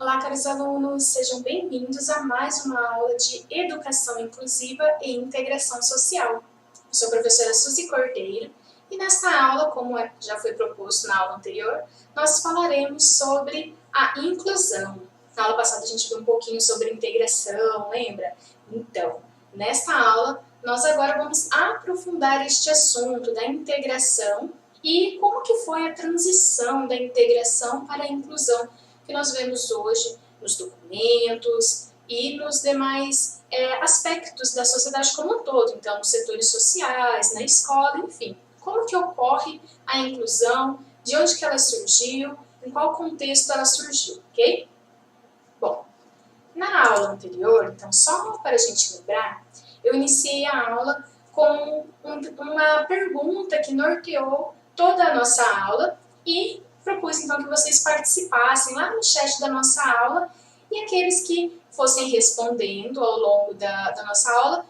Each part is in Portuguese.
Olá, caros alunos, sejam bem-vindos a mais uma aula de Educação Inclusiva e Integração Social. Eu sou a professora Suzy Cordeiro e nesta aula, como já foi proposto na aula anterior, nós falaremos sobre a inclusão. Na aula passada a gente viu um pouquinho sobre integração, lembra? Então, nesta aula, nós agora vamos aprofundar este assunto da integração e como que foi a transição da integração para a inclusão que nós vemos hoje nos documentos e nos demais aspectos da sociedade como um todo, então nos setores sociais, na escola, enfim. Como que ocorre a inclusão, de onde que ela surgiu, em qual contexto ela surgiu, ok? Bom, na aula anterior, então só para a gente lembrar, eu iniciei a aula com uma pergunta que norteou toda a nossa aula e propus então que vocês participassem lá no chat da nossa aula e aqueles que fossem respondendo ao longo da nossa aula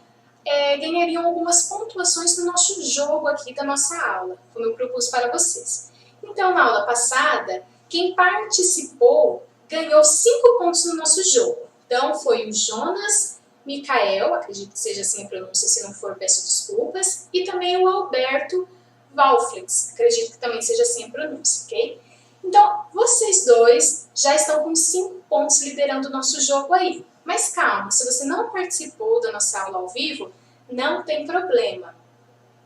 ganhariam algumas pontuações no nosso jogo aqui da nossa aula, como eu propus para vocês. Então, na aula passada, quem participou ganhou 5 pontos no nosso jogo. Então, foi o Jonas Micael, acredito que seja assim a pronúncia, se não for, peço desculpas, e também o Alberto Valflix, acredito que também seja assim a pronúncia, ok? Então, vocês dois já estão com 5 pontos liderando o nosso jogo aí. Mas calma, se você não participou da nossa aula ao vivo, não tem problema.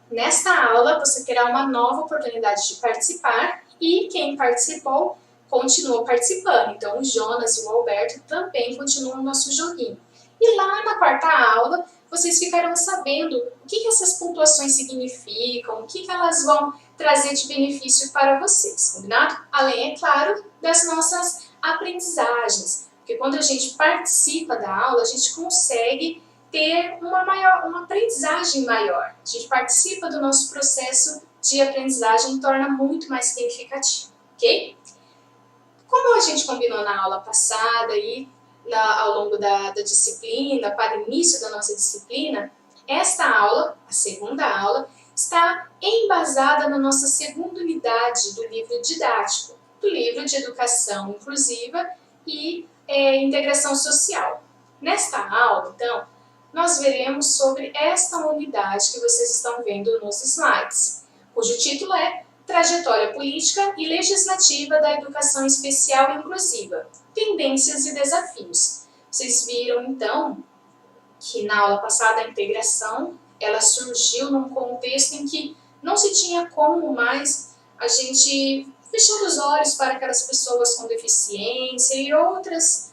Nesta aula, você terá uma nova oportunidade de participar e quem participou, continua participando. Então, o Jonas e o Alberto também continuam no nosso joguinho. E lá na quarta aula, vocês ficarão sabendo o que essas pontuações significam, o que elas vão trazer de benefício para vocês, combinado? Além, é claro, das nossas aprendizagens, porque quando a gente participa da aula, a gente consegue ter uma aprendizagem maior. A gente participa do nosso processo de aprendizagem e torna muito mais significativo, ok? Como a gente combinou na aula passada e ao longo da disciplina, para o início da nossa disciplina, esta aula, a segunda aula, está embasada na nossa segunda unidade do livro didático, do livro de Educação Inclusiva e Integração Social. Nesta aula, então, nós veremos sobre esta unidade que vocês estão vendo nos slides, cujo título é Trajetória Política e Legislativa da Educação Especial e Inclusiva, Tendências e Desafios. Vocês viram, então, que na aula passada a integração ela surgiu num contexto em que não se tinha como mais a gente fechar os olhos para aquelas pessoas com deficiência e outras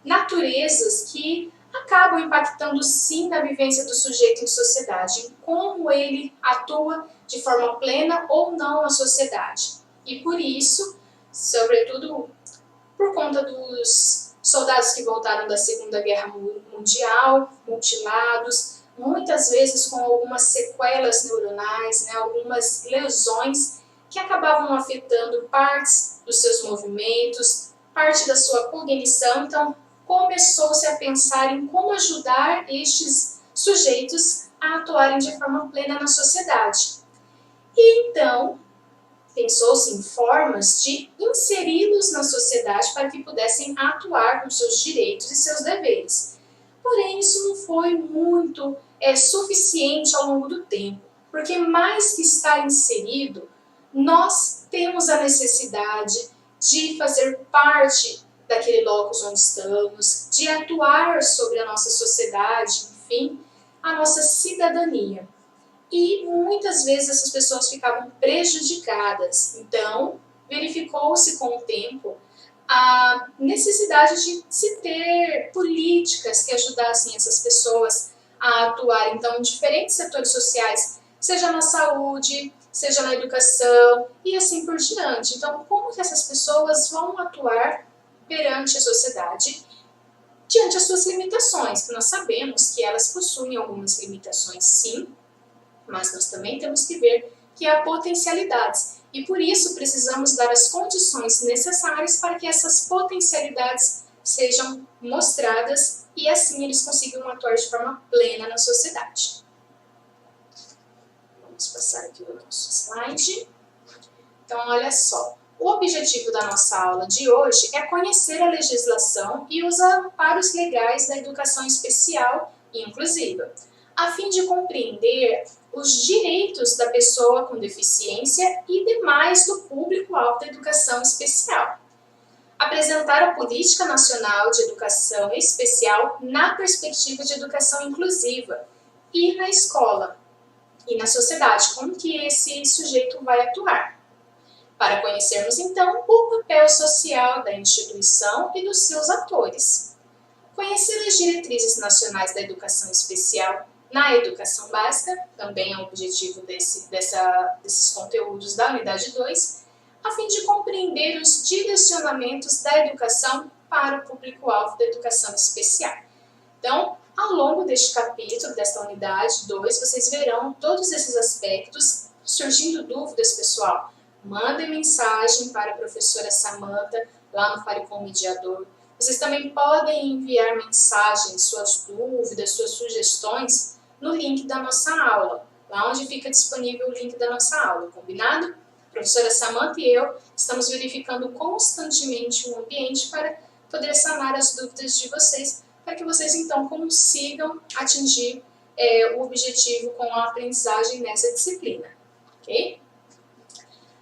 naturezas que acabam impactando sim na vivência do sujeito em sociedade, em como ele atua de forma plena ou não na sociedade. E por isso, sobretudo por conta dos soldados que voltaram da Segunda Guerra Mundial, mutilados, muitas vezes com algumas sequelas neuronais, algumas lesões que acabavam afetando partes dos seus movimentos, parte da sua cognição. Então, começou-se a pensar em como ajudar estes sujeitos a atuarem de forma plena na sociedade. E então, pensou-se em formas de inseri-los na sociedade para que pudessem atuar com seus direitos e seus deveres. Porém, isso não foi muito suficiente ao longo do tempo, porque mais que estar inserido, nós temos a necessidade de fazer parte daquele locus onde estamos, de atuar sobre a nossa sociedade, enfim, a nossa cidadania. E muitas vezes essas pessoas ficavam prejudicadas. Então, verificou-se com o tempo a necessidade de se ter políticas que ajudassem essas pessoas a atuar então, em diferentes setores sociais, seja na saúde, seja na educação e assim por diante. Então, como que essas pessoas vão atuar perante a sociedade diante das suas limitações? Que nós sabemos que elas possuem algumas limitações, sim, mas nós também temos que ver que há potencialidades e por isso precisamos dar as condições necessárias para que essas potencialidades sejam mostradas e assim eles consigam atuar de forma plena na sociedade. Vamos passar aqui o nosso slide. Então, olha só, o objetivo da nossa aula de hoje é conhecer a legislação e os amparos legais da educação especial e inclusiva, a fim de compreender os direitos da pessoa com deficiência e demais do público-alvo da educação especial. Apresentar a Política Nacional de Educação Especial na perspectiva de educação inclusiva e na escola e na sociedade, como que esse sujeito vai atuar. Para conhecermos, então, o papel social da instituição e dos seus atores. Conhecer as diretrizes nacionais da educação especial na educação básica, também é um objetivo desses conteúdos da unidade 2, a fim de compreender os direcionamentos da educação para o público-alvo da educação especial. Então, ao longo deste capítulo, desta unidade 2, vocês verão todos esses aspectos. Surgindo dúvidas, pessoal, mandem mensagem para a professora Samantha lá no Fale com o Mediador. Vocês também podem enviar mensagens, suas dúvidas, suas sugestões no link da nossa aula, lá onde fica disponível o link da nossa aula, combinado? A professora Samantha e eu estamos verificando constantemente o ambiente para poder sanar as dúvidas de vocês, para que vocês então consigam atingir o objetivo com a aprendizagem nessa disciplina, ok?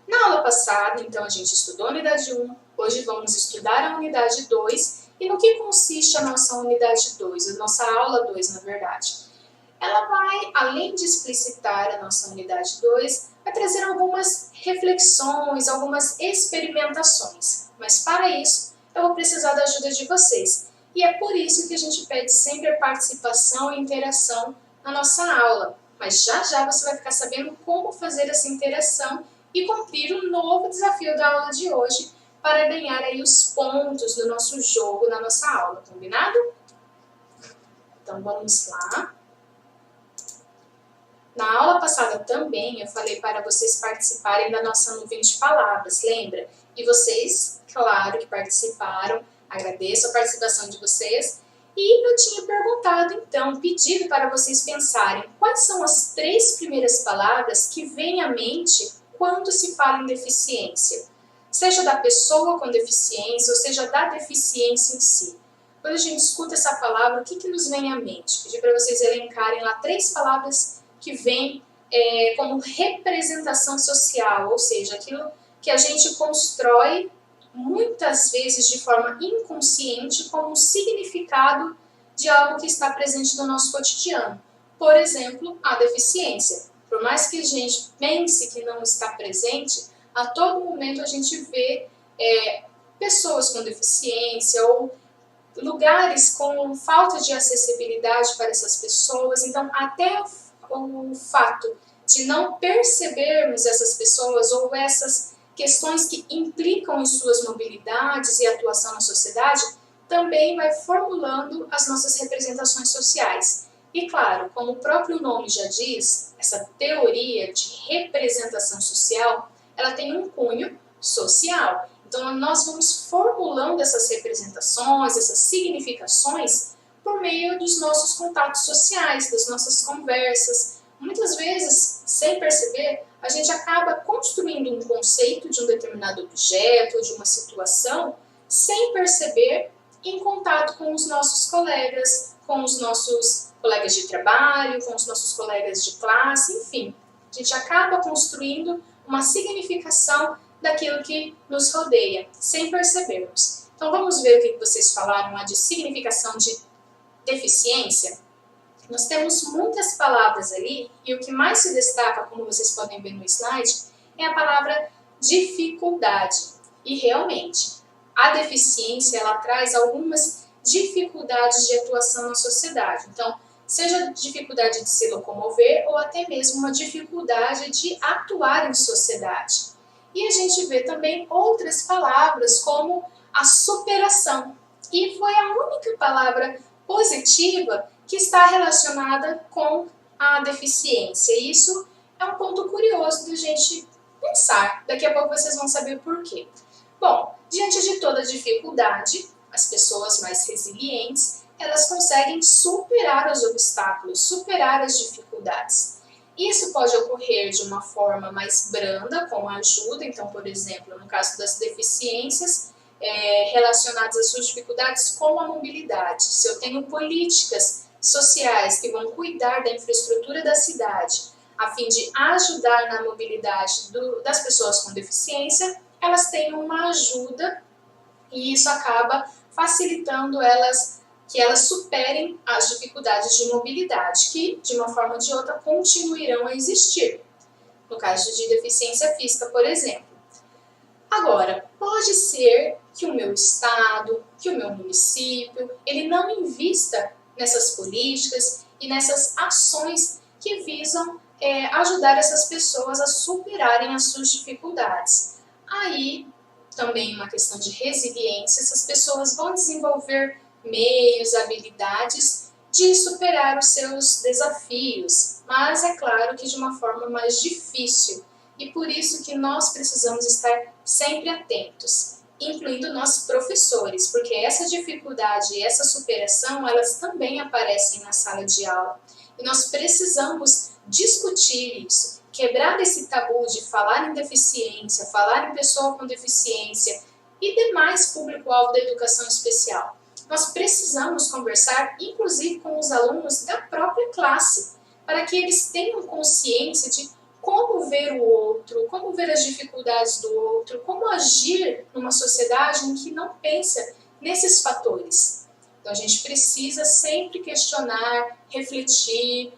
Na aula passada, então, a gente estudou a unidade 1, hoje vamos estudar a unidade 2, e no que consiste a nossa unidade 2, a nossa aula 2, na verdade. Ela vai, além de explicitar a nossa unidade 2, vai trazer algumas reflexões, algumas experimentações. Mas para isso, eu vou precisar da ajuda de vocês. E é por isso que a gente pede sempre a participação e interação na nossa aula. Mas já já você vai ficar sabendo como fazer essa interação e cumprir o novo desafio da aula de hoje para ganhar aí os pontos do nosso jogo na nossa aula, combinado? Então vamos lá. Na aula passada também eu falei para vocês participarem da nossa nuvem de palavras, lembra? E vocês, claro que participaram, agradeço a participação de vocês. E eu tinha perguntado então, pedido para vocês pensarem quais são as 3 primeiras palavras que vêm à mente quando se fala em deficiência. Seja da pessoa com deficiência ou seja da deficiência em si. Quando a gente escuta essa palavra, o que nos vem à mente? Pedi para vocês elencarem lá 3 palavras que vem como representação social, ou seja, aquilo que a gente constrói muitas vezes de forma inconsciente como um significado de algo que está presente no nosso cotidiano. Por exemplo, a deficiência. Por mais que a gente pense que não está presente, a todo momento a gente vê pessoas com deficiência ou lugares com falta de acessibilidade para essas pessoas. Então, até o fato de não percebermos essas pessoas ou essas questões que implicam em suas mobilidades e atuação na sociedade, também vai formulando as nossas representações sociais. E claro, como o próprio nome já diz, essa teoria de representação social, ela tem um cunho social. Então, nós vamos formulando essas representações, essas significações, por meio dos nossos contatos sociais, das nossas conversas. Muitas vezes, sem perceber, a gente acaba construindo um conceito de um determinado objeto ou de uma situação, sem perceber, em contato com os nossos colegas, com os nossos colegas de trabalho, com os nossos colegas de classe, enfim. A gente acaba construindo uma significação daquilo que nos rodeia, sem percebermos. Então, vamos ver o que vocês falaram lá de significação de deficiência. Nós temos muitas palavras ali e o que mais se destaca, como vocês podem ver no slide, é a palavra dificuldade. E realmente, a deficiência ela traz algumas dificuldades de atuação na sociedade. Então, seja dificuldade de se locomover ou até mesmo uma dificuldade de atuar em sociedade. E a gente vê também outras palavras como a superação. E foi a única palavra positiva que está relacionada com a deficiência. E isso é um ponto curioso da gente pensar. Daqui a pouco vocês vão saber por quê. Bom, diante de toda dificuldade, as pessoas mais resilientes, elas conseguem superar os obstáculos, superar as dificuldades. Isso pode ocorrer de uma forma mais branda, com ajuda, então, por exemplo, no caso das deficiências relacionadas às suas dificuldades, como a mobilidade. Se eu tenho políticas sociais que vão cuidar da infraestrutura da cidade, a fim de ajudar na mobilidade das pessoas com deficiência, elas têm uma ajuda e isso acaba facilitando que elas superem as dificuldades de mobilidade, que, de uma forma ou de outra, continuarão a existir. No caso de deficiência física, por exemplo. Agora, pode ser que o meu estado, que o meu município, ele não invista nessas políticas e nessas ações que visam ajudar essas pessoas a superarem as suas dificuldades. Aí, também uma questão de resiliência, essas pessoas vão desenvolver meios, habilidades de superar os seus desafios, mas é claro que de uma forma mais difícil, e por isso que nós precisamos estar sempre atentos, incluindo nós professores, porque essa dificuldade e essa superação, elas também aparecem na sala de aula, e nós precisamos discutir isso, quebrar esse tabu de falar em deficiência, falar em pessoa com deficiência e demais público-alvo da educação especial. Nós precisamos conversar, inclusive com os alunos da própria classe, para que eles tenham consciência de como ver o outro, como ver as dificuldades do outro, como agir numa sociedade em que não pensa nesses fatores. Então a gente precisa sempre questionar, refletir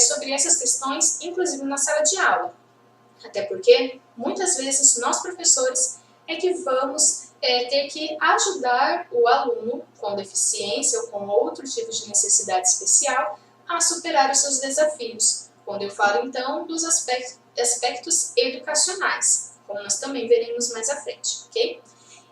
sobre essas questões, inclusive na sala de aula. Até porque, muitas vezes, nós professores é que vamos ter que ajudar o aluno com deficiência ou com outro tipo de necessidade especial a superar os seus desafios. Quando eu falo, então, dos aspectos educacionais, como nós também veremos mais à frente, ok?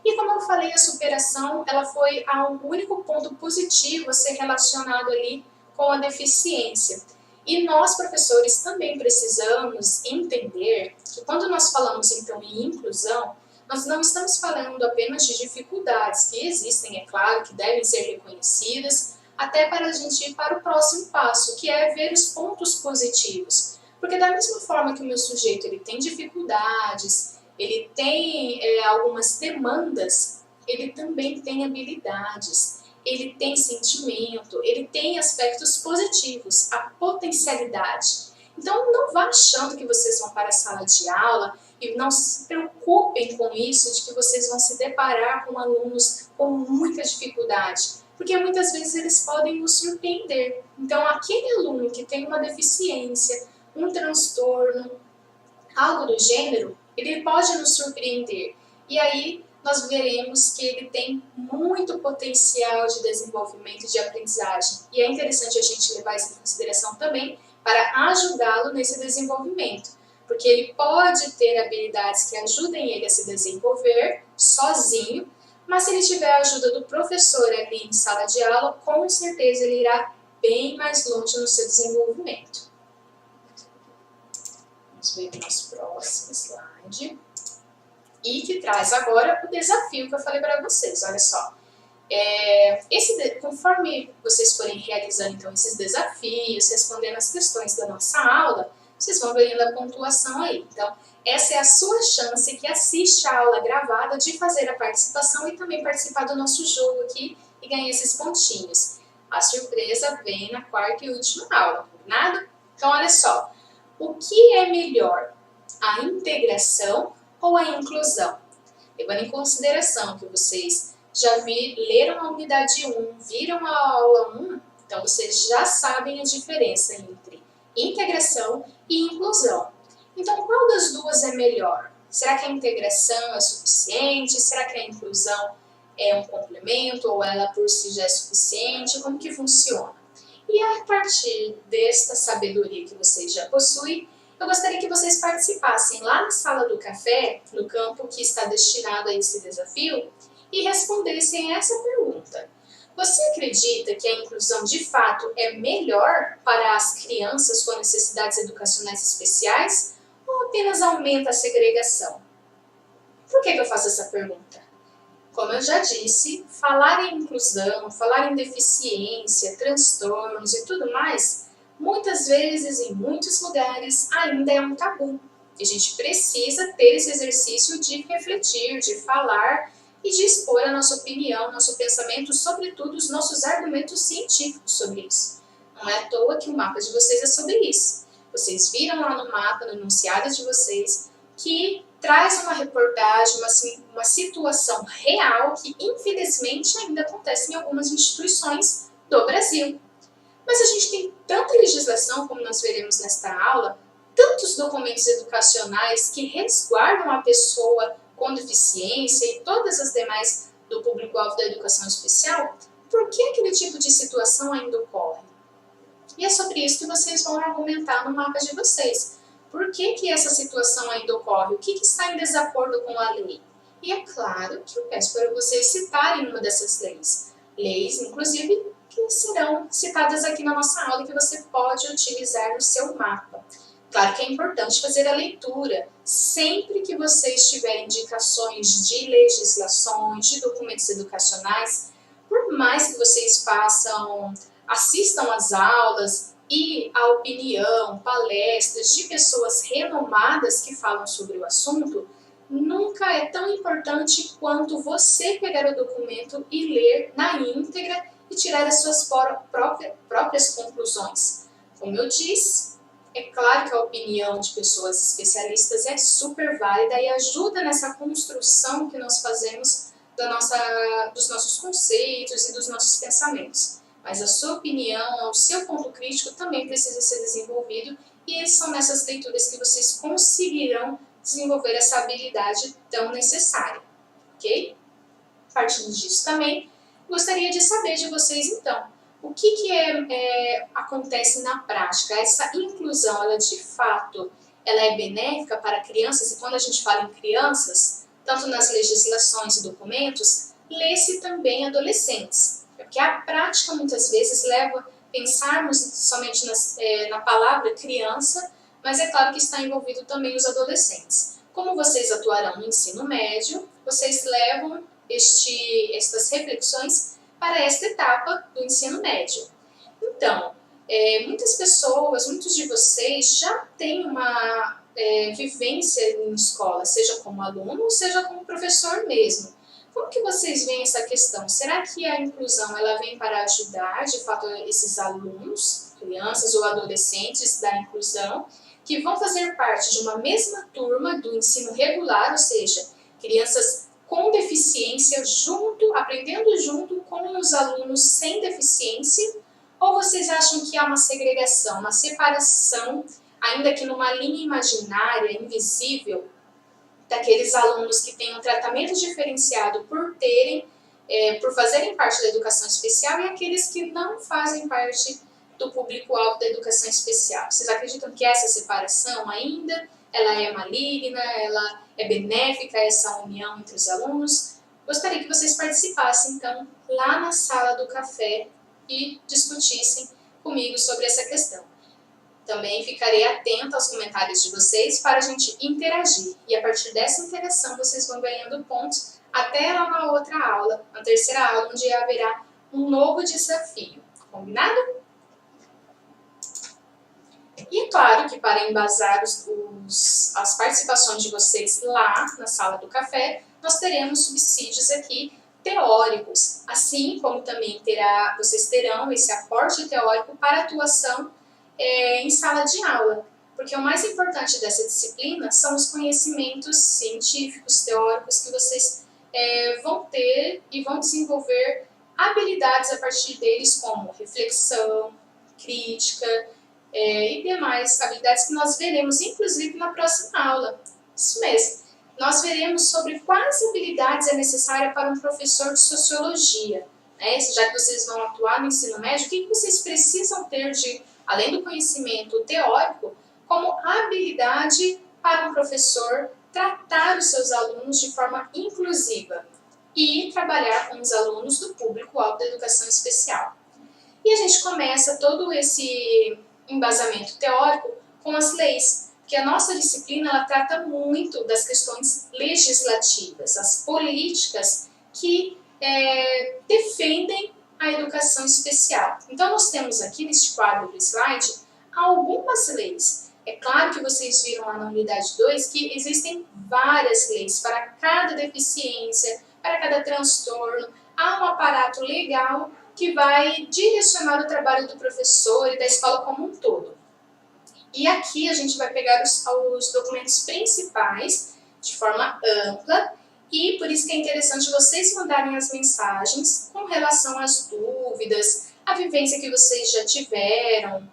E como eu falei, a superação, ela foi o único ponto positivo a ser relacionado ali com a deficiência. E nós, professores, também precisamos entender que quando nós falamos, então, em inclusão, nós não estamos falando apenas de dificuldades que existem, é claro, que devem ser reconhecidas, até para a gente ir para o próximo passo, que é ver os pontos positivos. Porque da mesma forma que o meu sujeito ele tem dificuldades, ele tem algumas demandas, ele também tem habilidades, ele tem sentimento, ele tem aspectos positivos, a potencialidade. Então não vá achando que vocês vão para a sala de aula e não se preocupem com isso, de que vocês vão se deparar com alunos com muita dificuldade, porque muitas vezes eles podem nos surpreender. Então aquele aluno que tem uma deficiência, um transtorno, algo do gênero, ele pode nos surpreender. E aí nós veremos que ele tem muito potencial de desenvolvimento e de aprendizagem. E é interessante a gente levar isso em consideração também para ajudá-lo nesse desenvolvimento. Porque ele pode ter habilidades que ajudem ele a se desenvolver sozinho, mas se ele tiver a ajuda do professor ali em sala de aula, com certeza ele irá bem mais longe no seu desenvolvimento. Vamos ver o nosso próximo slide. E que traz agora o desafio que eu falei para vocês, olha só. Conforme vocês forem realizando então esses desafios, respondendo as questões da nossa aula, vocês vão vendo a pontuação aí. Então, essa é a sua chance que assiste a aula gravada de fazer a participação e também participar do nosso jogo aqui e ganhar esses pontinhos. A surpresa vem na quarta e última aula, combinado? Então, olha só. O que é melhor? A integração ou a inclusão? Levando em consideração que vocês já leram a unidade 1, viram a aula 1, então vocês já sabem a diferença entre integração e inclusão. Então, qual das duas é melhor? Será que a integração é suficiente? Será que a inclusão é um complemento ou ela por si já é suficiente? Como que funciona? E a partir desta sabedoria que vocês já possuem, eu gostaria que vocês participassem lá na sala do café, no campo que está destinado a esse desafio, e respondessem essa pergunta. Você acredita que a inclusão de fato é melhor para as crianças com necessidades educacionais especiais ou apenas aumenta a segregação? Por que eu faço essa pergunta? Como eu já disse, falar em inclusão, falar em deficiência, transtornos e tudo mais, muitas vezes, em muitos lugares, ainda é um tabu. E a gente precisa ter esse exercício de refletir, de falar e de expor a nossa opinião, nosso pensamento, sobretudo os nossos argumentos científicos sobre isso. Não é à toa que o mapa de vocês é sobre isso. Vocês viram lá no mapa, no enunciado de vocês, que traz uma reportagem, uma situação real que, infelizmente, ainda acontece em algumas instituições do Brasil. Mas a gente tem tanta legislação, como nós veremos nesta aula, tantos documentos educacionais que resguardam a pessoa com deficiência e todas as demais do público-alvo da educação especial, por que aquele tipo de situação ainda ocorre? E é sobre isso que vocês vão argumentar no mapa de vocês. Por que essa situação ainda ocorre? O que está em desacordo com a lei? E é claro que eu peço para vocês citarem uma dessas leis. Leis, inclusive, que serão citadas aqui na nossa aula e que você pode utilizar no seu mapa. Claro que é importante fazer a leitura. Sempre que vocês tiverem indicações de legislações, de documentos educacionais, por mais que vocês assistam às aulas e a opinião, palestras de pessoas renomadas que falam sobre o assunto, nunca é tão importante quanto você pegar o documento e ler na íntegra e tirar as suas próprias conclusões. Como eu disse, é claro que a opinião de pessoas especialistas é super válida e ajuda nessa construção que nós fazemos dos nossos conceitos e dos nossos pensamentos. Mas a sua opinião, o seu ponto crítico também precisa ser desenvolvido e são nessas leituras que vocês conseguirão desenvolver essa habilidade tão necessária, ok? Partindo disso também, gostaria de saber de vocês então, o que acontece na prática? Essa inclusão, ela de fato, ela é benéfica para crianças? E quando a gente fala em crianças, tanto nas legislações e documentos, lê-se também adolescentes. Porque a prática muitas vezes leva a pensarmos somente na palavra criança, mas é claro que está envolvido também os adolescentes. Como vocês atuarão no ensino médio, vocês levam estas reflexões para esta etapa do ensino médio. Então, muitas pessoas, muitos de vocês já têm uma vivência em escola, seja como aluno, seja como professor mesmo. Como que vocês veem essa questão? Será que a inclusão ela vem para ajudar, de fato, esses alunos, crianças ou adolescentes da inclusão, que vão fazer parte de uma mesma turma do ensino regular, ou seja, crianças com deficiência aprendendo junto com os alunos sem deficiência? Ou vocês acham que há uma segregação, uma separação, ainda que numa linha imaginária, invisível, daqueles alunos que têm um tratamento diferenciado por fazerem parte da educação especial e aqueles que não fazem parte do público-alvo da educação especial? Vocês acreditam que essa separação ainda, ela é maligna, ela é benéfica, essa união entre os alunos? Gostaria que vocês participassem, então, lá na sala do café e discutissem comigo sobre essa questão. Também ficarei atenta aos comentários de vocês para a gente interagir. E a partir dessa interação, vocês vão ganhando pontos até lá na outra aula, na terceira aula, onde haverá um novo desafio. Combinado? E é claro que para embasar as participações de vocês lá na sala do café, nós teremos subsídios aqui teóricos, assim como também vocês terão esse aporte teórico para atuação em sala de aula, porque o mais importante dessa disciplina são os conhecimentos científicos, teóricos, que vocês vão ter e vão desenvolver habilidades a partir deles, como reflexão, crítica e demais habilidades que nós veremos, inclusive, na próxima aula. Isso mesmo. Nós veremos sobre quais habilidades é necessária para um professor de sociologia. Já que vocês vão atuar no ensino médio, o que vocês precisam ter além do conhecimento teórico, como habilidade para um professor tratar os seus alunos de forma inclusiva e trabalhar com os alunos do público-alvo da educação especial. E a gente começa todo esse embasamento teórico com as leis, que a nossa disciplina ela trata muito das questões legislativas, as políticas que defendem a educação especial. Então, nós temos aqui neste quadro do slide algumas leis. É claro que vocês viram lá na unidade 2 que existem várias leis para cada deficiência, para cada transtorno. Há um aparato legal que vai direcionar o trabalho do professor e da escola como um todo. E aqui a gente vai pegar os documentos principais de forma ampla e por isso que é interessante vocês mandarem as mensagens com relação às dúvidas, a vivência que vocês já tiveram,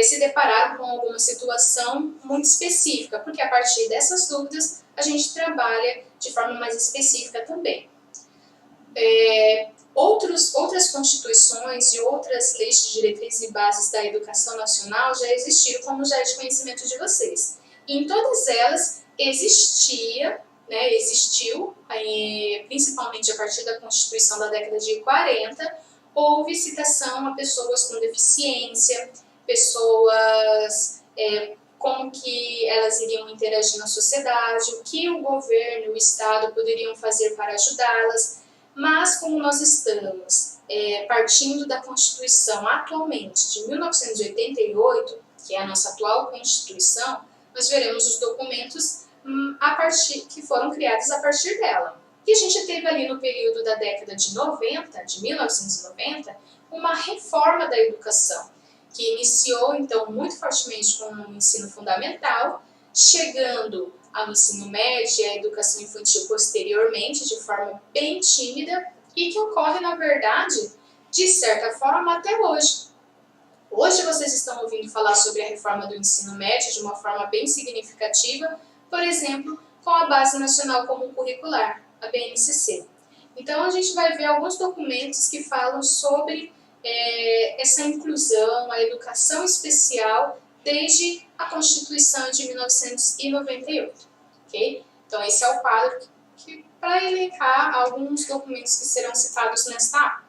se depararam com alguma situação muito específica, porque a partir dessas dúvidas a gente trabalha de forma mais específica também. Outras constituições e outras leis de diretrizes e bases da educação nacional já existiram, como já é de conhecimento de vocês. E em todas elas existiu, principalmente a partir da Constituição da década de 40, houve citação a pessoas com deficiência, pessoas como que elas iriam interagir na sociedade, o que o governo e o Estado poderiam fazer para ajudá-las. Mas como nós estamos partindo da Constituição atualmente de 1988, que é a nossa atual Constituição, nós veremos os documentos que foram criados a partir dela. E a gente teve ali no período da década de 90, de 1990, uma reforma da educação, que iniciou então muito fortemente com o ensino fundamental, chegando ao ensino médio e à educação infantil posteriormente, de forma bem tímida, e que ocorre, na verdade, de certa forma, até hoje. Hoje vocês estão ouvindo falar sobre a reforma do ensino médio de uma forma bem significativa, por exemplo, com a Base Nacional Comum Curricular, a BNCC. Então, a gente vai ver alguns documentos que falam sobre essa inclusão, a educação especial, desde a Constituição de 1998, ok? Então, esse é o quadro para elencar alguns documentos que serão citados nesta aula.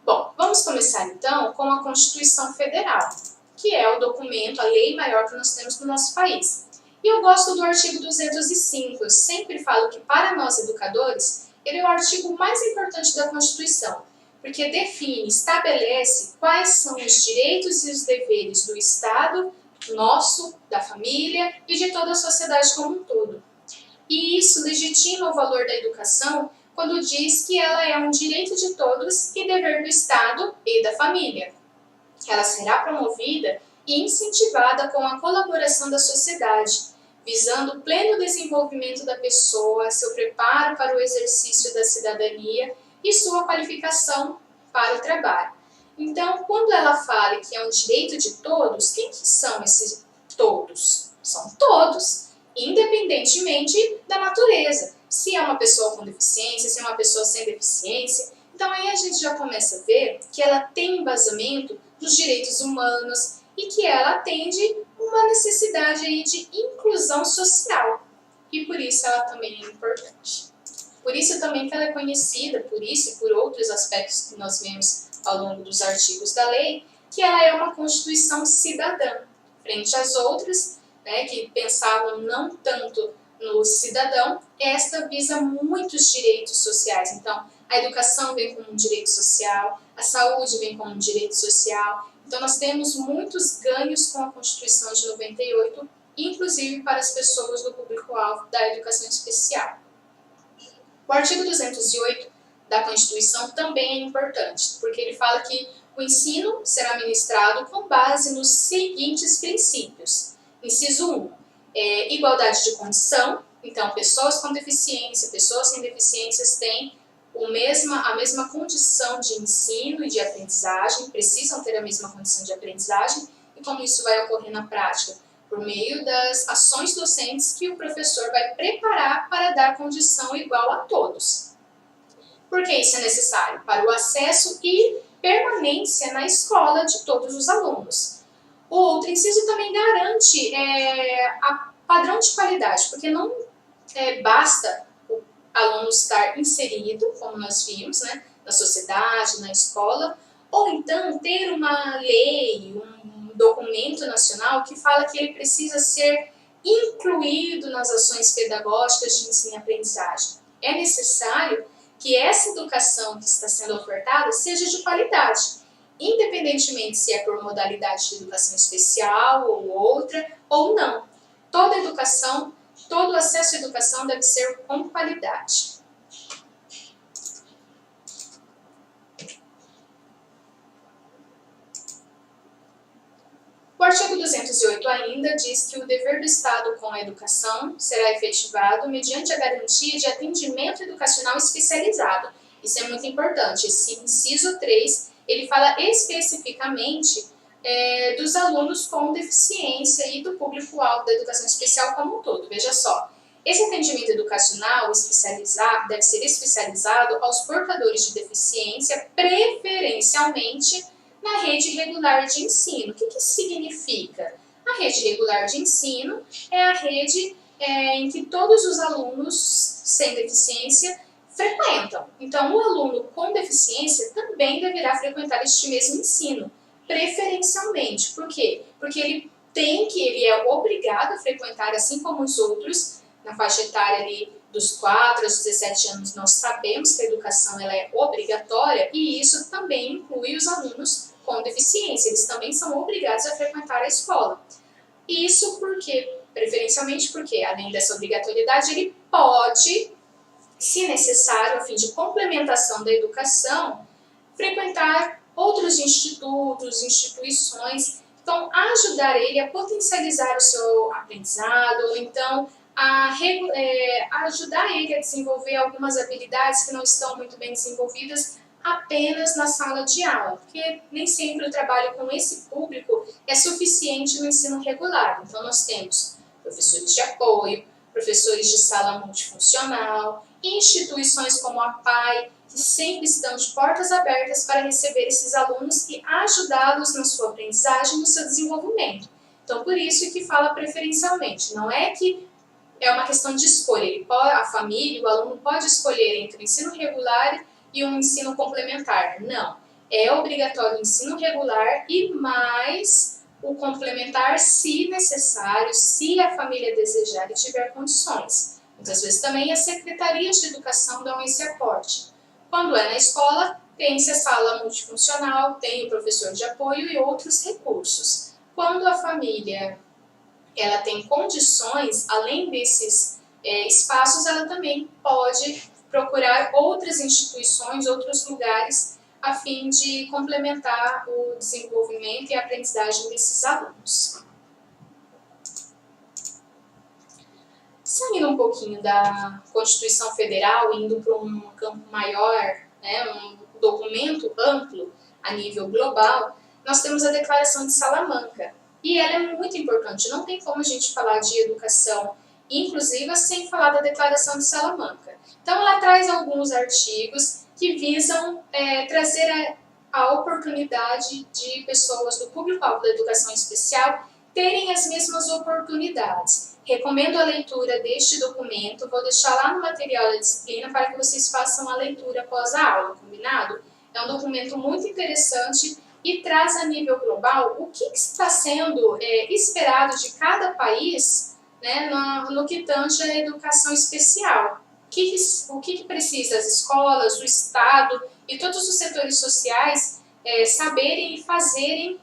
Bom, vamos começar então com a Constituição Federal, que é o documento, a lei maior que nós temos no nosso país. E eu gosto do artigo 205, eu sempre falo que para nós educadores, ele é o artigo mais importante da Constituição, porque define, estabelece quais são os direitos e os deveres do Estado, nosso, da família e de toda a sociedade como um todo. E isso legitima o valor da educação quando diz que ela é um direito de todos e dever do Estado e da família. Ela será promovida e incentivada com a colaboração da sociedade, visando o pleno desenvolvimento da pessoa, seu preparo para o exercício da cidadania e sua qualificação para o trabalho. Então, quando ela fala que é um direito de todos, quem que são esses todos? São todos, independentemente da natureza. Se é uma pessoa com deficiência, se é uma pessoa sem deficiência. Então, aí a gente já começa a ver que ela tem embasamento nos direitos humanos e que ela atende uma necessidade aí de inclusão social. E por isso ela também é importante. Por isso também que ela é conhecida, por isso e por outros aspectos que nós vemos ao longo dos artigos da lei, que ela é uma Constituição cidadã, frente às outras, que pensavam não tanto no cidadão, esta visa muitos direitos sociais. Então, a educação vem como um direito social, a saúde vem como um direito social. Então, nós temos muitos ganhos com a Constituição de 98, inclusive para as pessoas do público-alvo da educação especial. O artigo 208 da Constituição também é importante, porque ele fala que o ensino será ministrado com base nos seguintes princípios. Inciso 1, igualdade de condição. Então, pessoas com deficiência, pessoas sem deficiências têm a mesma condição de ensino e de aprendizagem, precisam ter a mesma condição de aprendizagem, e como isso vai ocorrer na prática? Por meio das ações docentes que o professor vai preparar para dar condição igual a todos. Por que isso é necessário? Para o acesso e permanência na escola de todos os alunos. O outro inciso também garante a padrão de qualidade, porque não basta o aluno estar inserido, como nós vimos, na sociedade, na escola, ou então ter uma lei, um documento nacional que fala que ele precisa ser incluído nas ações pedagógicas de ensino e aprendizagem. É necessário que essa educação que está sendo ofertada seja de qualidade. independentemente se é por modalidade de educação especial ou outra, ou não. Toda educação, todo acesso à educação deve ser com qualidade. O artigo 208 ainda diz que o dever do Estado com a educação será efetivado mediante a garantia de atendimento educacional especializado. Isso é muito importante. Esse inciso 3, ele fala especificamente dos alunos com deficiência e do público-alvo da educação especial como um todo. Veja só, esse atendimento educacional especializado deve ser especializado aos portadores de deficiência, preferencialmente na rede regular de ensino. O que isso significa? A rede regular de ensino é a rede em que todos os alunos sem deficiência frequentam. Então, o aluno com deficiência também deverá frequentar este mesmo ensino, preferencialmente. Por quê? Porque ele é obrigado a frequentar, assim como os outros, na faixa etária ali dos 4 aos 17 anos, nós sabemos que a educação ela é obrigatória e isso também inclui os alunos com deficiência, eles também são obrigados a frequentar a escola. Isso porque, preferencialmente porque, além dessa obrigatoriedade, ele pode, se necessário, a fim de complementação da educação, frequentar outros institutos, instituições, então ajudar ele a potencializar o seu aprendizado, ou então a ajudar ele a desenvolver algumas habilidades que não estão muito bem desenvolvidas apenas na sala de aula, porque nem sempre o trabalho com esse público é suficiente no ensino regular. Então, nós temos professores de apoio, professores de sala multifuncional, instituições como a PAI, que sempre estão de portas abertas para receber esses alunos e ajudá-los na sua aprendizagem e no seu desenvolvimento. Então, por isso que fala preferencialmente, não é que é uma questão de escolha, a família, o aluno pode escolher entre o ensino regular e um ensino complementar. Não, é obrigatório o ensino regular e mais o complementar se necessário, se a família desejar e tiver condições. Muitas vezes também as secretarias de educação dão esse aporte. Quando é na escola, tem-se a sala multifuncional, tem o professor de apoio e outros recursos. Quando a família ela tem condições, além desses espaços, ela também pode procurar outras instituições, outros lugares, a fim de complementar o desenvolvimento e a aprendizagem desses alunos. Saindo um pouquinho da Constituição Federal, indo para um campo maior, um documento amplo a nível global, nós temos a Declaração de Salamanca. E ela é muito importante, não tem como a gente falar de educação inclusiva sem falar da Declaração de Salamanca. Então, ela traz alguns artigos que visam trazer a oportunidade de pessoas do público-alvo da educação especial terem as mesmas oportunidades. Recomendo a leitura deste documento, vou deixar lá no material da disciplina para que vocês façam a leitura após a aula, combinado? É um documento muito interessante e traz a nível global o que está sendo esperado de cada país, né, no que tange a educação especial. O que precisa as escolas, o Estado e todos os setores sociais saberem e fazerem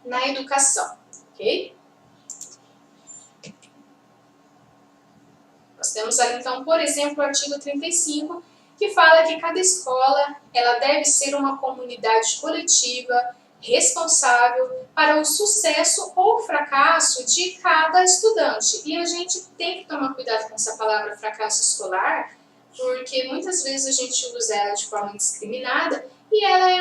na educação, ok? Nós temos ali, então, por exemplo, o artigo 35, que fala que cada escola ela deve ser uma comunidade coletiva, responsável para o sucesso ou fracasso de cada estudante. E a gente tem que tomar cuidado com essa palavra fracasso escolar, porque muitas vezes a gente usa ela de forma indiscriminada e ela é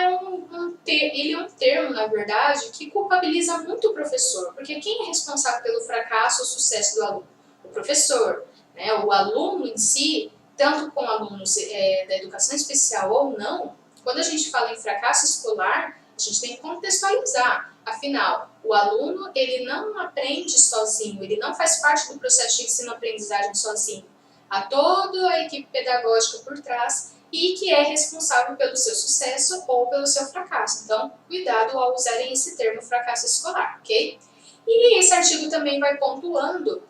ele é um termo, na verdade, que culpabiliza muito o professor, porque quem é responsável pelo fracasso ou sucesso do aluno? O professor, né? O aluno em si, tanto com alunos da educação especial ou não, quando a gente fala em fracasso escolar, a gente tem que contextualizar. Afinal, o aluno ele não aprende sozinho, ele não faz parte do processo de ensino-aprendizagem sozinho. Há toda a equipe pedagógica por trás e que é responsável pelo seu sucesso ou pelo seu fracasso. Então, cuidado ao usarem esse termo fracasso escolar, ok? E esse artigo também vai pontuando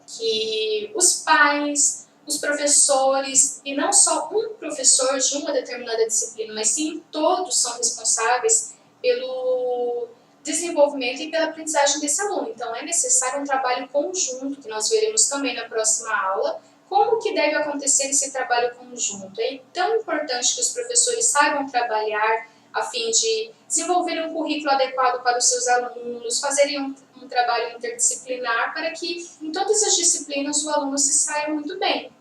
que os pais, os professores, e não só um professor de uma determinada disciplina, mas sim todos são responsáveis pelo desenvolvimento e pela aprendizagem desse aluno. Então, é necessário um trabalho conjunto, que nós veremos também na próxima aula, como que deve acontecer esse trabalho conjunto. É tão importante que os professores saibam trabalhar a fim de desenvolver um currículo adequado para os seus alunos, fazerem um trabalho interdisciplinar para que em todas as disciplinas o aluno se saia muito bem.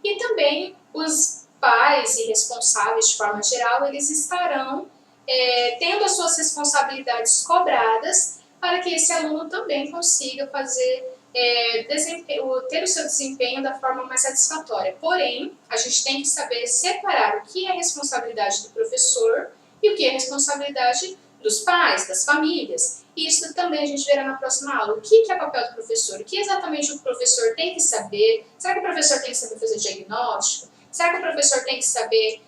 E também os pais e responsáveis de forma geral, eles estarão tendo as suas responsabilidades cobradas para que esse aluno também consiga fazer, ter o seu desempenho da forma mais satisfatória. Porém, a gente tem que saber separar o que é responsabilidade do professor e o que é responsabilidade dos pais, das famílias. E isso também a gente verá na próxima aula. O que é papel do professor? O que exatamente o professor tem que saber? Será que o professor tem que saber fazer diagnóstico? Será que o professor tem que saber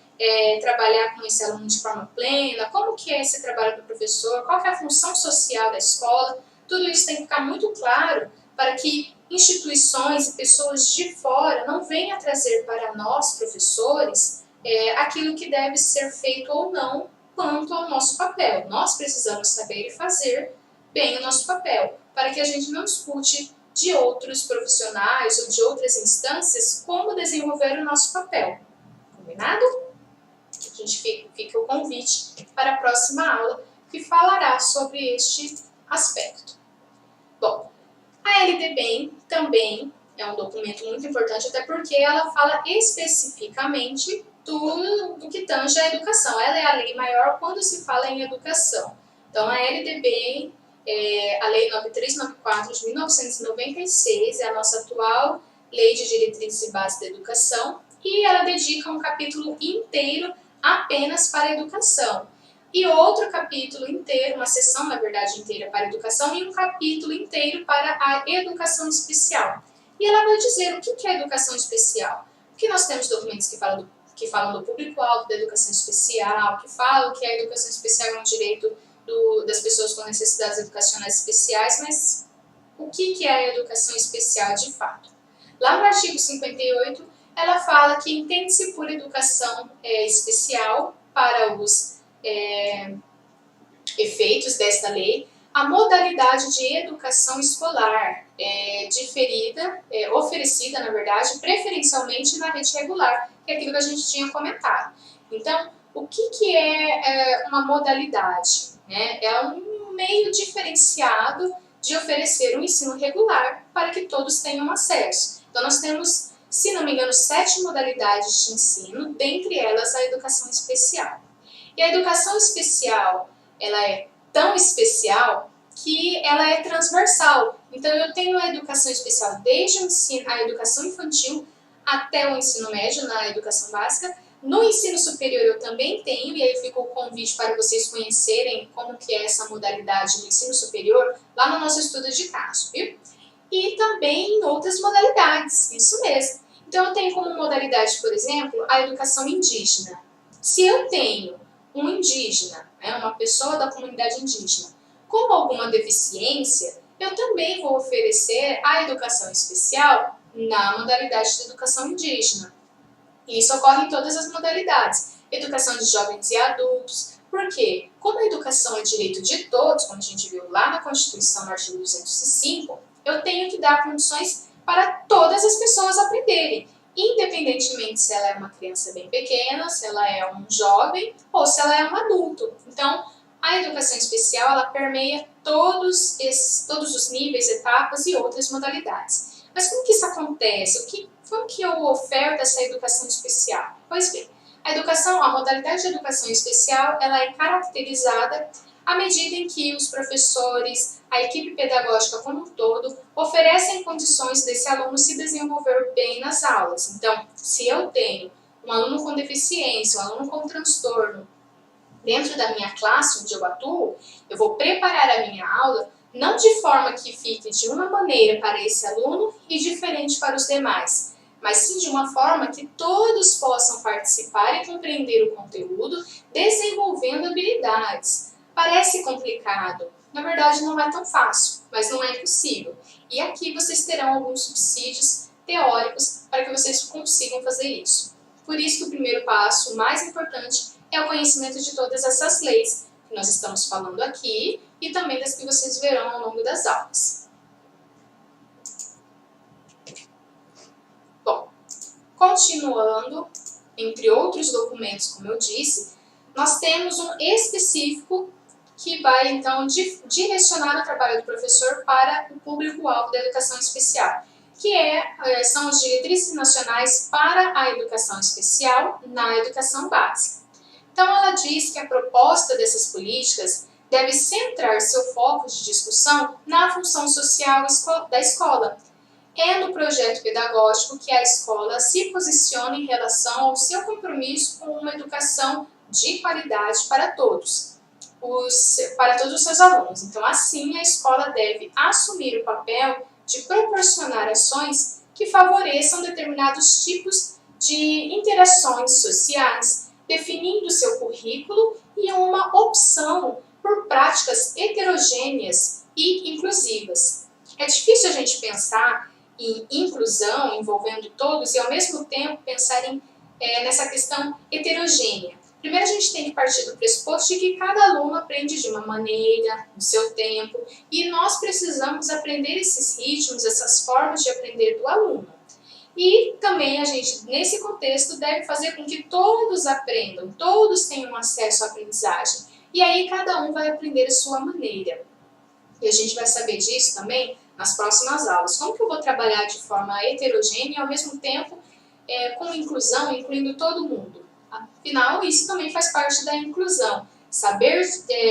trabalhar com esse aluno de forma plena? Como que é esse trabalho do professor? Qual que é a função social da escola? Tudo isso tem que ficar muito claro para que instituições e pessoas de fora não venham trazer para nós, professores, aquilo que deve ser feito ou não quanto ao nosso papel. Nós precisamos saber e fazer bem o nosso papel, para que a gente não escute de outros profissionais ou de outras instâncias como desenvolver o nosso papel. Combinado? A gente fica o convite para a próxima aula, que falará sobre este aspecto. Bom, a LDB também é um documento muito importante, até porque ela fala especificamente do que tange a educação. Ela é a lei maior quando se fala em educação. Então, a LDB, a Lei 9394 de 1996, é a nossa atual Lei de Diretrizes e Bases da Educação, e ela dedica um capítulo inteiro apenas para a educação. E outro capítulo inteiro, uma seção, na verdade, inteira para a educação, e um capítulo inteiro para a educação especial. E ela vai dizer o que é educação especial. Porque nós temos documentos que falam do público-alvo da educação especial, que falam que a educação especial é um direito das pessoas com necessidades educacionais especiais, mas o que é a educação especial de fato? Lá no artigo 58, ela fala que entende-se por educação especial para os efeitos desta lei a modalidade de educação escolar diferida, oferecida, na verdade, preferencialmente na rede regular, que é aquilo que a gente tinha comentado. Então, o que é uma modalidade? É um meio diferenciado de oferecer um ensino regular para que todos tenham acesso. Então, nós temos, se não me engano, 7 modalidades de ensino, dentre elas a educação especial. E a educação especial, ela é tão especial que ela é transversal. Então, eu tenho a educação especial desde a educação infantil até o ensino médio, na educação básica. No ensino superior eu também tenho, e aí fica o convite para vocês conhecerem como que é essa modalidade no ensino superior, lá no nosso estudo de caso, viu? E também em outras modalidades, isso mesmo. Então, eu tenho como modalidade, por exemplo, a educação indígena. Se eu tenho um indígena, uma pessoa da comunidade indígena, com alguma deficiência, eu também vou oferecer a educação especial na modalidade de educação indígena. E isso ocorre em todas as modalidades. Educação de jovens e adultos. Por quê? Como a educação é direito de todos, como a gente viu lá na Constituição, no artigo 205, eu tenho que dar condições para todas as pessoas aprenderem, independentemente se ela é uma criança bem pequena, se ela é um jovem ou se ela é um adulto. Então, a educação especial, ela permeia todos os níveis, etapas e outras modalidades. Mas como que isso acontece? Como que eu oferto essa educação especial? Pois bem, a modalidade de educação especial, ela é caracterizada à medida em que os professores, a equipe pedagógica como um todo, oferecem condições desse aluno se desenvolver bem nas aulas. Então, se eu tenho um aluno com deficiência, um aluno com transtorno, dentro da minha classe onde eu atuo, eu vou preparar a minha aula não de forma que fique de uma maneira para esse aluno e diferente para os demais, mas sim de uma forma que todos possam participar e compreender o conteúdo, desenvolvendo habilidades. Parece complicado, na verdade não é tão fácil, mas não é impossível. E aqui vocês terão alguns subsídios teóricos para que vocês consigam fazer isso. Por isso que o primeiro passo, o mais importante, é o conhecimento de todas essas leis que nós estamos falando aqui e também das que vocês verão ao longo das aulas. Bom, continuando, entre outros documentos, como eu disse, nós temos um específico que vai, então, direcionar o trabalho do professor para o público-alvo da educação especial, que são as diretrizes nacionais para a educação especial na educação básica. Então, ela diz que a proposta dessas políticas deve centrar seu foco de discussão na função social da escola. É no projeto pedagógico que a escola se posiciona em relação ao seu compromisso com uma educação de qualidade para todos os seus alunos. Então, assim, a escola deve assumir o papel de proporcionar ações que favoreçam determinados tipos de interações sociais, definindo seu currículo e uma opção por práticas heterogêneas e inclusivas. É difícil a gente pensar em inclusão envolvendo todos e, ao mesmo tempo, pensar nessa questão heterogênea. Primeiro, a gente tem que partir do pressuposto de que cada aluno aprende de uma maneira, no seu tempo, e nós precisamos aprender esses ritmos, essas formas de aprender do aluno. E também a gente, nesse contexto, deve fazer com que todos aprendam, todos tenham acesso à aprendizagem. E aí cada um vai aprender a sua maneira. E a gente vai saber disso também nas próximas aulas. Como que eu vou trabalhar de forma heterogênea e, ao mesmo tempo, com inclusão, incluindo todo mundo? Afinal, isso também faz parte da inclusão. Saber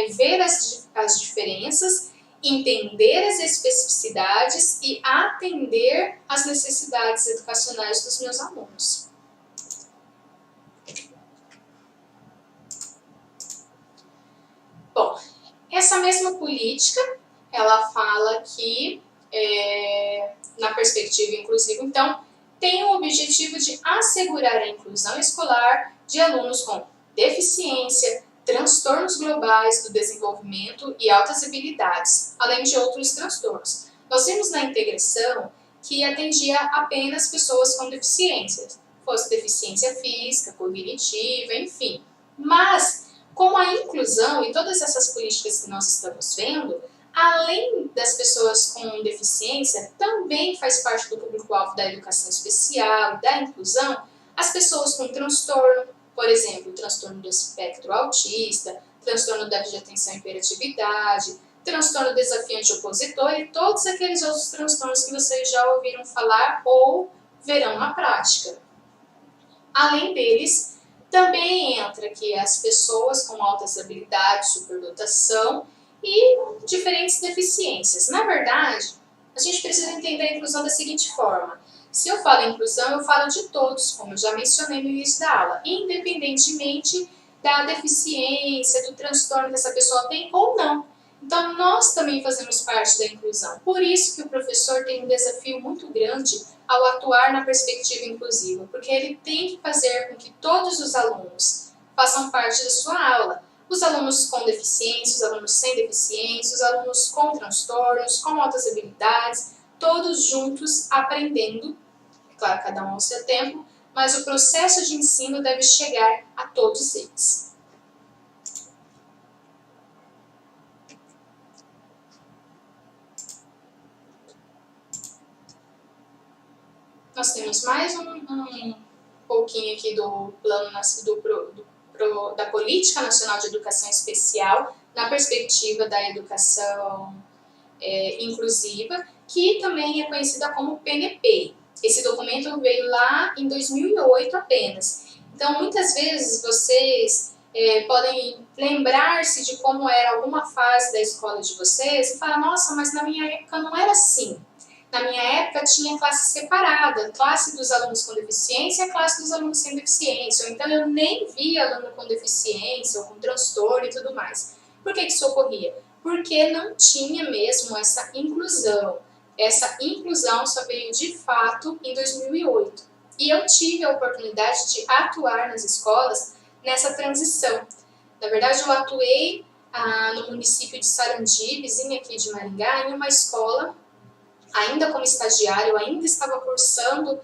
ver as diferenças, entender as especificidades e atender às necessidades educacionais dos meus alunos. Bom, essa mesma política, ela fala que, na perspectiva inclusiva, então, tem o objetivo de assegurar a inclusão escolar de alunos com deficiência, transtornos globais do desenvolvimento e altas habilidades, além de outros transtornos. Nós vimos na integração que atendia apenas pessoas com deficiências, fosse deficiência física, cognitiva, enfim. Mas, com a inclusão e todas essas políticas que nós estamos vendo, além das pessoas com deficiência, também faz parte do público-alvo da educação especial, da inclusão, as pessoas com transtorno, por exemplo, transtorno do espectro autista, transtorno da déficit de atenção e hiperatividade, transtorno desafiante opositor e todos aqueles outros transtornos que vocês já ouviram falar ou verão na prática. Além deles, também entra aqui as pessoas com altas habilidades, superdotação e diferentes deficiências. Na verdade, a gente precisa entender a inclusão da seguinte forma. Se eu falo inclusão, eu falo de todos, como eu já mencionei no início da aula, independentemente da deficiência, do transtorno que essa pessoa tem ou não. Então, nós também fazemos parte da inclusão. Por isso que o professor tem um desafio muito grande ao atuar na perspectiva inclusiva, porque ele tem que fazer com que todos os alunos façam parte da sua aula. Os alunos com deficiência, os alunos sem deficiência, os alunos com transtornos, com altas habilidades, todos juntos aprendendo, é claro, cada um ao seu tempo, mas o processo de ensino deve chegar a todos eles. Nós temos mais um pouquinho aqui do plano da Política Nacional de Educação Especial na perspectiva da educação inclusiva, que também é conhecida como PNP. Esse documento veio lá em 2008 apenas. Então, muitas vezes vocês podem lembrar-se de como era alguma fase da escola de vocês e falar, nossa, mas na minha época não era assim. Na minha época tinha classe separada, classe dos alunos com deficiência e a classe dos alunos sem deficiência. Ou então eu nem via aluno com deficiência ou com transtorno e tudo mais. Por que isso ocorria? Porque não tinha mesmo essa inclusão. Essa inclusão só veio de fato em 2008. E eu tive a oportunidade de atuar nas escolas nessa transição. Na verdade, eu atuei no município de Sarandi, vizinha aqui de Maringá, em uma escola ainda como estagiário, eu ainda estava cursando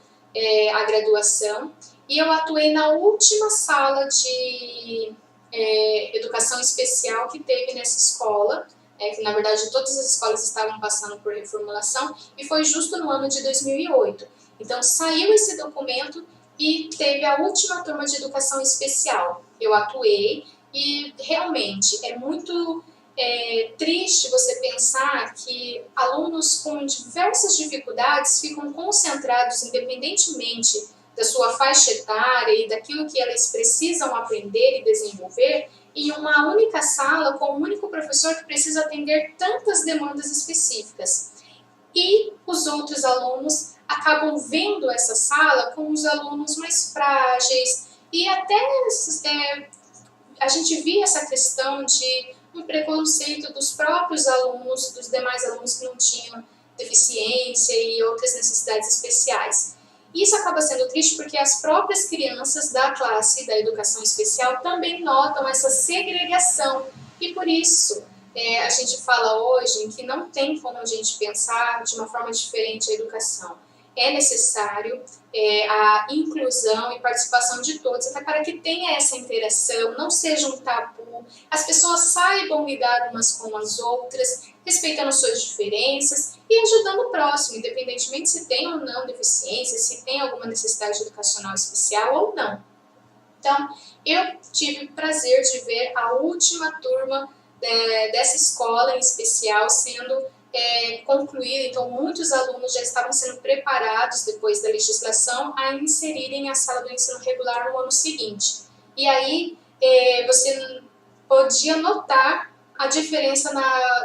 a graduação, e eu atuei na última sala de educação especial que teve nessa escola, que na verdade todas as escolas estavam passando por reformulação, e foi justo no ano de 2008. Então saiu esse documento e teve a última turma de educação especial. Eu atuei e realmente é muito triste você pensar que alunos com diversas dificuldades ficam concentrados, independentemente da sua faixa etária e daquilo que eles precisam aprender e desenvolver, em uma única sala com um único professor que precisa atender tantas demandas específicas. E os outros alunos acabam vendo essa sala com os alunos mais frágeis, e até a gente via essa questão de um preconceito dos próprios alunos, dos demais alunos que não tinham deficiência e outras necessidades especiais. Isso acaba sendo triste porque as próprias crianças da classe da educação especial também notam essa segregação, e por isso a gente fala hoje que não tem como a gente pensar de uma forma diferente a educação. É necessário a inclusão e participação de todos, até para que tenha essa interação, não seja um tabu, as pessoas saibam lidar umas com as outras, respeitando suas diferenças e ajudando o próximo, independentemente se tem ou não deficiência, se tem alguma necessidade educacional especial ou não. Então, eu tive o prazer de ver a última turma dessa escola em especial sendo concluída. Então muitos alunos já estavam sendo preparados depois da legislação a inserirem a sala do ensino regular no ano seguinte. E aí você podia notar a diferença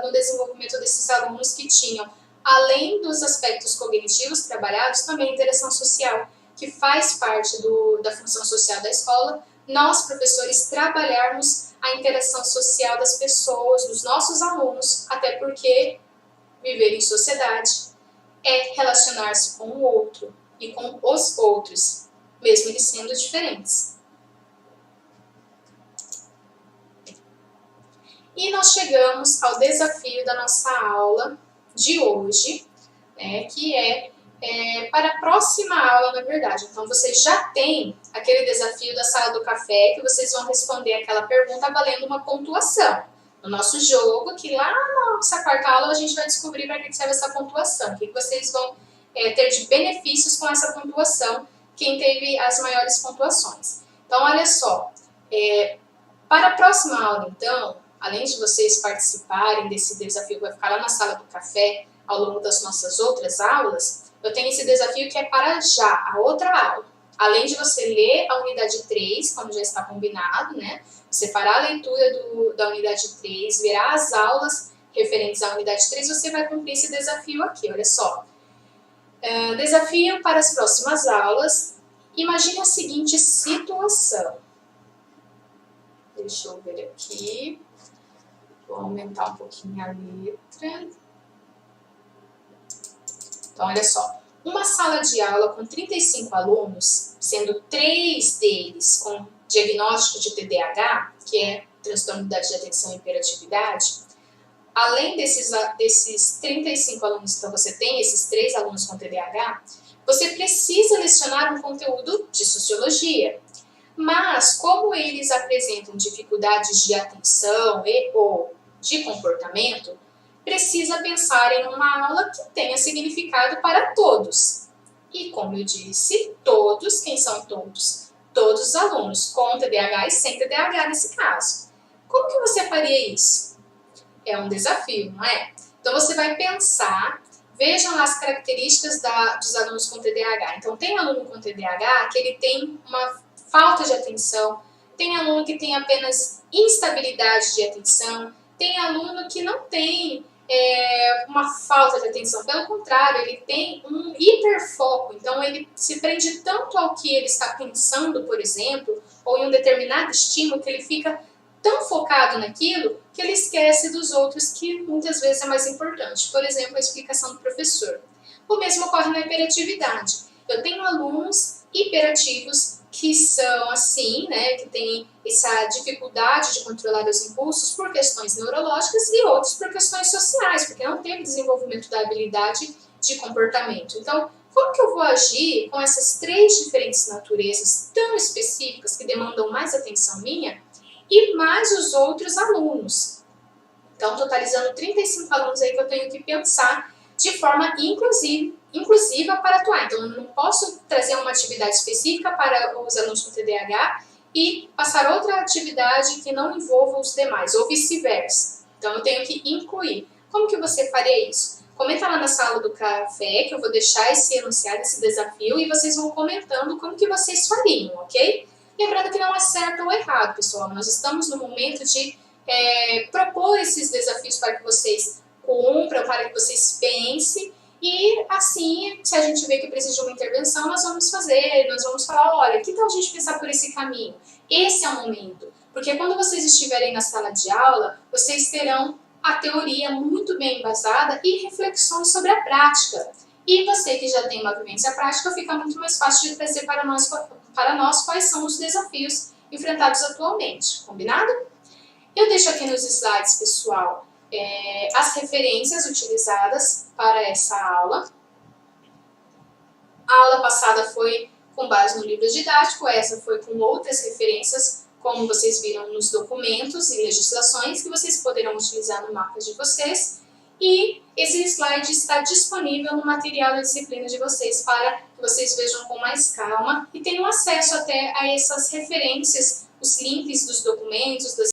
no desenvolvimento desses alunos que tinham, além dos aspectos cognitivos trabalhados, também a interação social, que faz parte da função social da escola. Nós, professores, trabalharmos a interação social das pessoas, dos nossos alunos, até porque viver em sociedade é relacionar-se com o outro e com os outros, mesmo eles sendo diferentes. E nós chegamos ao desafio da nossa aula de hoje, que para a próxima aula, na verdade. Então, vocês já têm aquele desafio da sala do café, que vocês vão responder aquela pergunta valendo uma pontuação. No nosso jogo, que lá na nossa quarta aula a gente vai descobrir para que serve essa pontuação, o que vocês vão ter de benefícios com essa pontuação, quem teve as maiores pontuações. Então, olha só, para a próxima aula, então, além de vocês participarem desse desafio que vai ficar lá na sala do café, ao longo das nossas outras aulas, eu tenho esse desafio que é para já, a outra aula. Além de você ler a unidade 3, como já está combinado, né? Você fará a leitura da unidade 3, verá as aulas referentes à unidade 3, você vai cumprir esse desafio aqui, olha só. Desafio para as próximas aulas. Imagine a seguinte situação. Deixa eu ver aqui. Vou aumentar um pouquinho a letra. Então, olha só. Uma sala de aula com 35 alunos, sendo 3 deles com diagnóstico de TDAH, que é transtorno de atenção e hiperatividade. Além desses 35 alunos, então você tem esses 3 alunos com TDAH, você precisa lecionar um conteúdo de sociologia. Mas, como eles apresentam dificuldades de atenção ou de comportamento, precisa pensar em uma aula que tenha significado para todos. E, como eu disse, todos, quem são todos? Todos os alunos, com TDAH e sem TDAH nesse caso. Como que você faria isso? É um desafio, não é? Então, você vai pensar, vejam lá as características dos alunos com TDAH. Então, tem aluno com TDAH que ele tem uma falta de atenção, tem aluno que tem apenas instabilidade de atenção, tem aluno que não tem uma falta de atenção, pelo contrário, ele tem um hiperfoco, então ele se prende tanto ao que ele está pensando, por exemplo, ou em um determinado estímulo, que ele fica tão focado naquilo que ele esquece dos outros, que muitas vezes é mais importante. Por exemplo, a explicação do professor. O mesmo ocorre na hiperatividade. Eu tenho alunos hiperativos que são assim, né, que têm essa dificuldade de controlar os impulsos por questões neurológicas, e outros por questões sociais, porque não teve desenvolvimento da habilidade de comportamento. Então, como que eu vou agir com essas 3 diferentes naturezas tão específicas que demandam mais atenção minha e mais os outros alunos? Então, totalizando 35 alunos aí que eu tenho que pensar de forma inclusiva para atuar. Então, eu não posso trazer uma atividade específica para os alunos com TDAH e passar outra atividade que não envolva os demais, ou vice-versa. Então, eu tenho que incluir. Como que você faria isso? Comenta lá na sala do café, que eu vou deixar esse enunciado, esse desafio, e vocês vão comentando como que vocês fariam, ok? Lembrando que não é certo ou errado, pessoal. Nós estamos no momento de propor esses desafios para que vocês cumpram, para que vocês pensem, e assim, se a gente vê que precisa de uma intervenção, nós vamos fazer, nós vamos falar, olha, que tal a gente pensar por esse caminho? Esse é o momento, porque quando vocês estiverem na sala de aula, vocês terão a teoria muito bem embasada e reflexões sobre a prática. E você que já tem uma vivência prática, fica muito mais fácil de trazer para nós quais são os desafios enfrentados atualmente, combinado? Eu deixo aqui nos slides, pessoal, as referências utilizadas para essa aula. A aula passada foi com base no livro didático, essa foi com outras referências, como vocês viram nos documentos e legislações, que vocês poderão utilizar no mapa de vocês. E esse slide está disponível no material da disciplina de vocês, para que vocês vejam com mais calma e tenham acesso até a essas referências, os links dos documentos, das